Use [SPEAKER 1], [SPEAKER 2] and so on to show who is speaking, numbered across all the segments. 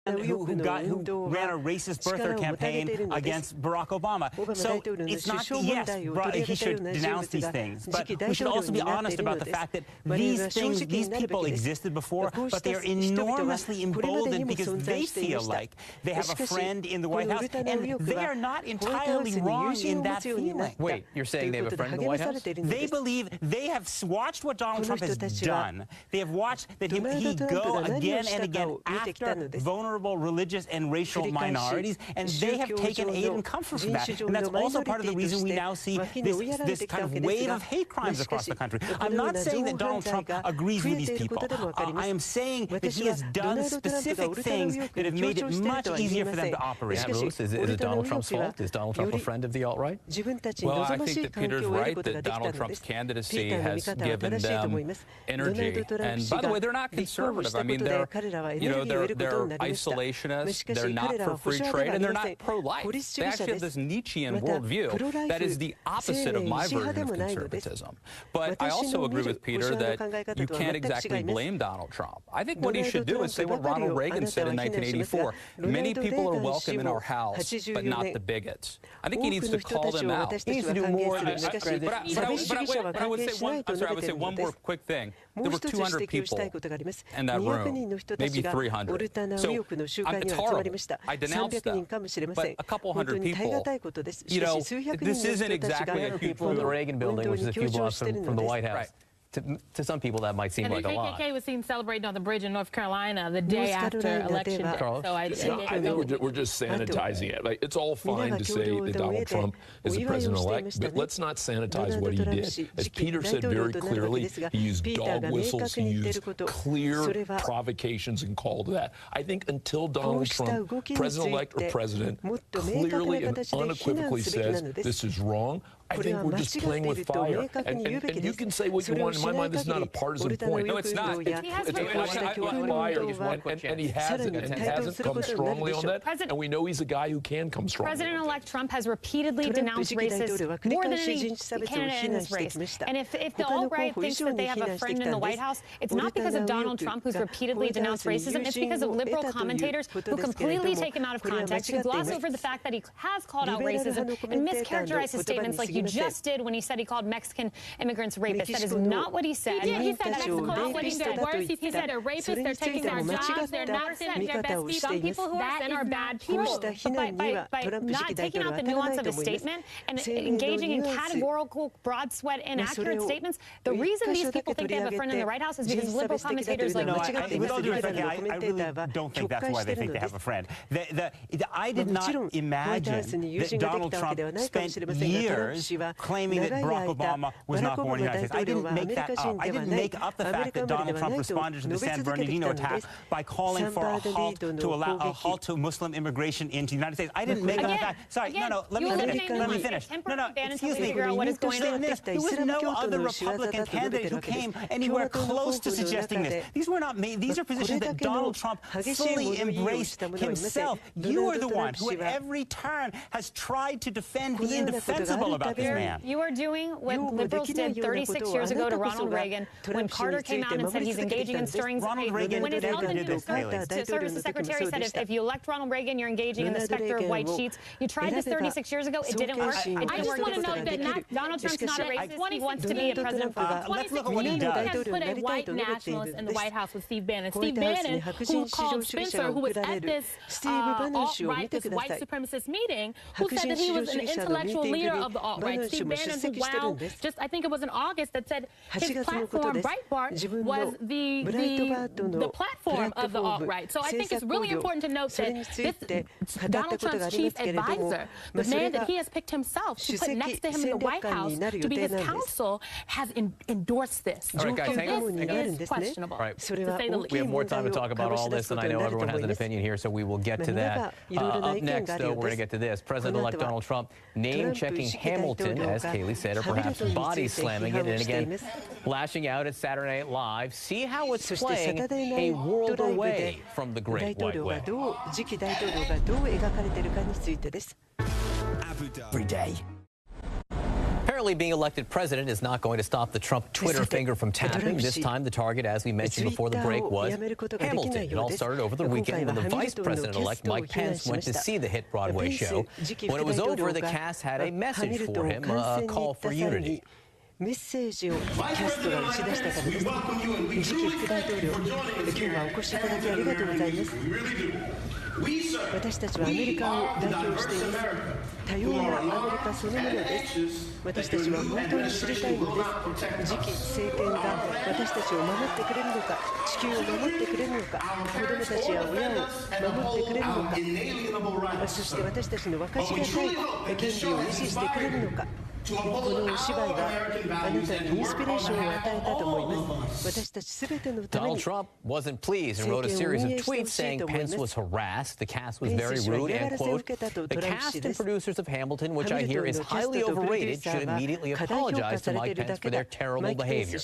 [SPEAKER 1] who ran a racist birther campaign against Barack Obama. So it's not, yes, he should denounce these things, but we should also be honest about the fact that these people existed before, but they are enormously emboldened because they feel like they have a friend in the White House, and they are not entirely wrong in that feeling.
[SPEAKER 2] Wait, you're saying they have a friend in the White House?
[SPEAKER 1] They believe, they have watched what Donald Trump has done. They have watched that he go again and again after vulnerable religious and racial minorities, and they have taken aid and comfort from that. And that's also part of the reason we now see this kind of wave of hate crimes across the country. I'm not saying that Donald Trump agrees with these people. I am saying that he has done specific things that have made it much easier for them to operate.
[SPEAKER 2] Ruth, is it Donald Trump's fault? Is Donald Trump a friend of the alt-right?
[SPEAKER 3] Well, I think that Peter's right that Donald Trump's candidacy has given them energy. And by the way, they're not conservative. I mean, they're isolationists, they're not for free trade, and they're not pro-life. They actually have this Nietzschean worldview that is the opposite of my version of conservatism. But I also agree with Peter that you can't exactly blame Donald Trump. I think what he should do is say what Ronald Reagan said in 1984. Many people are welcome in our house, but not the bigots. I think he needs to call them out.
[SPEAKER 2] He needs to do more.
[SPEAKER 3] But I would say one more quick thing. There were 200 people in that room, maybe 300. So it's horrible. I denounced them. But a couple hundred people, you know, this isn't exactly a huge
[SPEAKER 2] from the Reagan building, which is a few blocks from the White House.
[SPEAKER 3] Right.
[SPEAKER 2] To some people, that might seem like a lot.
[SPEAKER 4] The KKK was seen celebrating on the bridge in North Carolina the day after Election Day.
[SPEAKER 2] So
[SPEAKER 5] I think we're just sanitizing it. Like, it's all fine to say that Donald Trump is the president-elect, but let's not sanitize what he did. As Peter said very clearly, he used dog whistles, he used clear provocations and called that. I think until Donald Trump, president-elect or president, clearly and unequivocally says this is wrong, I think we're just playing with fire. And you can say what you want. In my mind, this is not a partisan point.
[SPEAKER 3] No, it's not.
[SPEAKER 5] It's fire. And he hasn't. And he hasn't come strongly on that. And we know he's a guy who can come strongly.
[SPEAKER 4] President-elect Trump has repeatedly denounced racists more than any candidate in this race. And if the alt-right thinks that they have a friend in the White House, it's not because of Donald Trump, who's repeatedly denounced racism. It's because of liberal commentators who completely take him out of context, who gloss over the fact that he has called out racism and mischaracterized his statements like you just did when he said he called Mexican immigrants rapists. That is not what he said.
[SPEAKER 6] He did. He said Mexico is getting their worse. He said they're rapists. They're taking their jobs. They're not sending their best people. Some people who are sent are bad people.
[SPEAKER 4] By not taking out the nuance of his statement and engaging in categorical, broad sweat, inaccurate statements, the reason these people think they have a friend in the White House is because liberal commentators like
[SPEAKER 1] with all due respect, I really don't think that's why they think they have a friend. I did not imagine that Donald Trump spent years claiming that Barack Obama was not born in the United States. I didn't make that up. I didn't make up the fact that Donald Trump responded to the San Bernardino attack by calling for a halt to Muslim immigration into the United States. I didn't make up the fact. Sorry, let me finish. Excuse me. There was no other Republican candidate who came anywhere close to suggesting this. These were not made. These are positions that Donald Trump fully embraced himself. You are the one who at every turn has tried to defend the indefensible about this man.
[SPEAKER 4] You are doing what liberals did 36 years ago to Ronald Reagan when Carter came out and said he's engaging in stirring. When his held in service, the secretary said if you elect Ronald Reagan, you're engaging in the specter of white sheets. You tried this 36 years ago. It didn't work.
[SPEAKER 6] I just want to note that
[SPEAKER 4] Donald Trump's not a racist. He wants to be a president for
[SPEAKER 6] 2016 has put a white nationalist in the White House with Steve Bannon. Steve Bannon, who called Spencer, who was at this alt-right, this white supremacist meeting, who said that he was an intellectual leader of the alt-right. Steve Bannon, who just I think it was in August, that said his platform, Breitbart, was the platform of the alt-right. So I think it's really important to note that this Donald Trump's chief advisor, the man that he has picked himself to put next to him in the White House to be his counsel, has endorsed this.
[SPEAKER 2] All right, guys,
[SPEAKER 4] this is questionable, to say the least.
[SPEAKER 2] We have more time to talk about all this, and I know everyone has an opinion here, so we will get to that. Up next, though, we're going to get to this. President-elect Donald Trump name-checking Hamilton, as Kayleigh said, or perhaps body-slamming it, and again, lashing out at Saturday Night Live. See how it's playing a world away from the Great White Way. Every day. apparently being elected president is not going to stop the Trump Twitter finger from tapping. This time, the target, as we mentioned before the break, was Hamilton. It all started over the weekend when the vice president-elect Mike Pence went to see the hit Broadway show. When it was over, the cast had a message for him, a call for unity.
[SPEAKER 7] メッセージをキャストが打ち出したためです。次期副大統領、今日はお越しいただきありがとうございます。私たちはアメリカを代表しています。多様なアメリカそのものです。私たちは本当に知りたいのです。次期政権が私たちを守ってくれるのか、地球を守ってくれるのか、子どもたちや親を守ってくれるのか、そして私たちの分かちがたい権利を維持してくれるのか。このお芝居があなたにインスピレーションを与えたと思います。私たちすべてのために
[SPEAKER 2] Donald Trump wasn't pleased and wrote a series of tweets saying Pence was harassed. The cast was very rude and, quote, the cast and producers of Hamilton, which I hear is highly overrated, should immediately apologize to Mike Pence for their terrible behavior.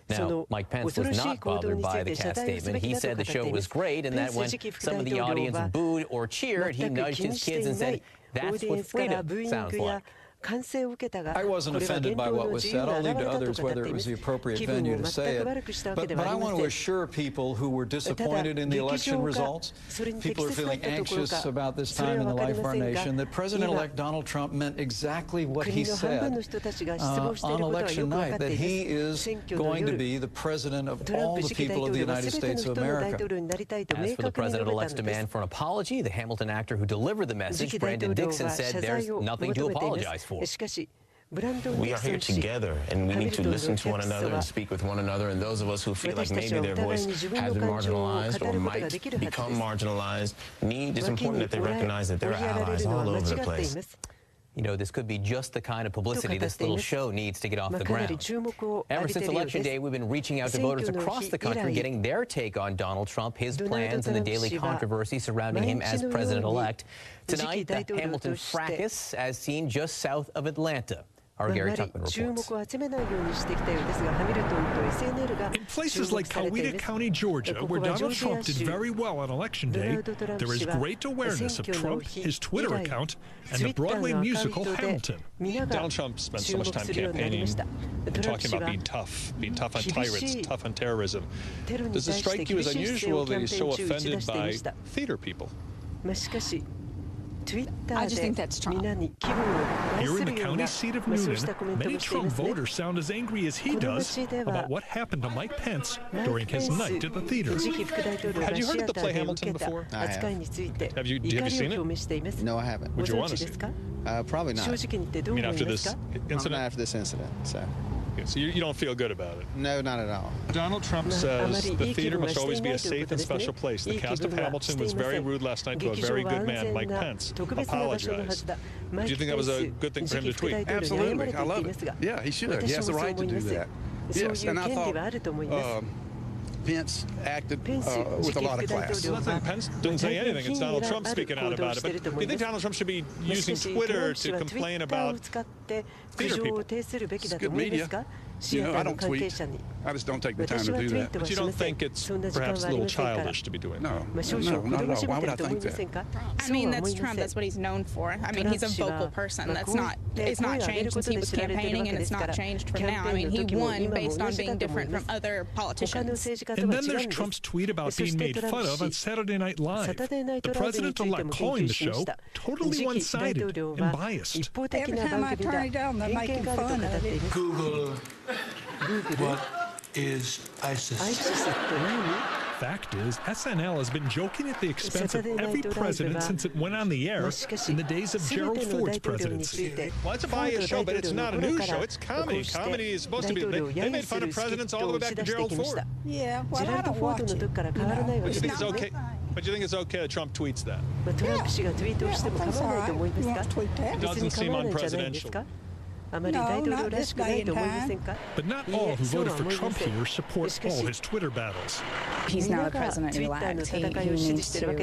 [SPEAKER 2] Now, Mike Pence was not bothered by the cast statement. He said the show was great and that when some of the audience booed or cheered, he nudged his kids and said, that's what freedom sounds like.
[SPEAKER 8] I wasn't offended by what was said. I'll leave to others whether it was the appropriate venue to say it. But I want to assure people who were disappointed in the election results, people who are feeling anxious about this time in the life of our nation, that President-elect Donald Trump meant exactly what he said on election night, that he is going to be the president of all the people of the United States of America.
[SPEAKER 2] As for the president-elect's demand for an apology, the Hamilton actor who delivered the message, Brandon Dixon, said there's nothing to apologize for.
[SPEAKER 9] We are here together, and we need to listen to one another and speak with one another. And those of us who feel like maybe their voice has been marginalized or might become marginalized, it's important that they recognize that there are allies all over the place.
[SPEAKER 2] You know, this could be just the kind of publicity this little show needs to get off the ground. Ever since Election Day, we've been reaching out to voters across the country, getting their take on Donald Trump, his plans, and the daily controversy surrounding him as president-elect. Tonight, the Hamilton fracas, as seen just south of Atlanta. Our Gary Tuckman reports.
[SPEAKER 10] In places like Coweta County, Georgia, where Donald Trump did very well on Election Day, there is great awareness of Trump, his Twitter account, and the Broadway musical Hamilton.
[SPEAKER 11] Donald Trump spent so much time campaigning and talking about being tough on tyrants, tough on terrorism. Does it strike you as unusual that he's so offended by theater people?
[SPEAKER 12] I just think that's Trump.
[SPEAKER 10] Here in the county seat of Newnan, many Trump voters sound as angry as he does about what happened to Mike Pence during his night at the theater.
[SPEAKER 11] Had you heard of the play Hamilton before?
[SPEAKER 5] I have.
[SPEAKER 11] Have you seen it?
[SPEAKER 5] No, I haven't.
[SPEAKER 11] Would you want to see it?
[SPEAKER 5] Probably not.
[SPEAKER 11] I mean, after this incident?
[SPEAKER 5] Not after this incident, so.
[SPEAKER 11] So you don't feel good about it?
[SPEAKER 5] No, not at all.
[SPEAKER 11] Donald Trump says the theater must always be a safe and special place. The cast of Hamilton was very rude last night to a very good man, Mike Pence. Apologized. Do you think that was a good thing for him to tweet?
[SPEAKER 13] Absolutely. I love it. Yeah, he should. He has the right to do that. Yes, and I thought Pence acted with a lot of class.
[SPEAKER 11] Pence didn't say anything. It's Donald Trump speaking out about it. But do you think Donald Trump should be using Twitter to complain about theater people?
[SPEAKER 13] It's good media. You know, I don't tweet. I just don't take the time to do that.
[SPEAKER 11] But you don't think it's perhaps a little childish to be doing that?
[SPEAKER 13] No, not at all. Why would I think that?
[SPEAKER 12] I mean, that's Trump. That's what he's known for. I mean, he's a vocal person. It's not changed since he was campaigning, and it's not changed from now. I mean, he won based on being different from other politicians.
[SPEAKER 10] And then there's Trump's tweet about being made fun of on Saturday Night Live. The president-elect calling the show totally one-sided and biased.
[SPEAKER 14] Every time I turn it down, they're making fun of it.
[SPEAKER 15] Google what is ISIS?
[SPEAKER 10] Fact is, SNL has been joking at the expense of every president since it went on the air in the days of Gerald Ford's presidency.
[SPEAKER 11] Well, it's a biased show, but it's not a news show. It's comedy. Comedy is supposed to be... They made fun of presidents all the way back to Gerald Ford.
[SPEAKER 14] Yeah, well, I don't watch it.
[SPEAKER 11] But you think it's okay? But you think it's okay that Trump tweets that?
[SPEAKER 14] Yeah, that's all right. You want to tweet that?
[SPEAKER 11] It doesn't seem unpresidential.
[SPEAKER 14] No, not this day and time.
[SPEAKER 10] But not all who voted for Trump here support all his Twitter battles.
[SPEAKER 12] He's now the president-elect. He needs to start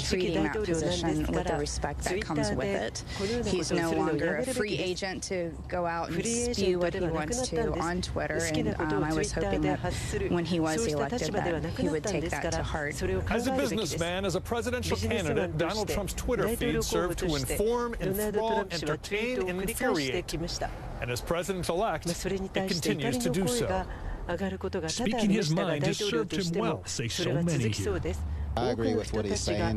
[SPEAKER 12] treating that position with the respect that comes with it. He's no longer a free agent to go out and spew what he wants to on Twitter, and I was hoping that when he was elected that he would take that to heart.
[SPEAKER 11] As a businessman, as a presidential candidate, Donald Trump's Twitter feed served to inform, enthrall, entertain, and infuriate
[SPEAKER 10] create. And as president-elect, it continues to do so. Speaking his mind has served him well, say so many here.
[SPEAKER 16] I agree with what he's saying.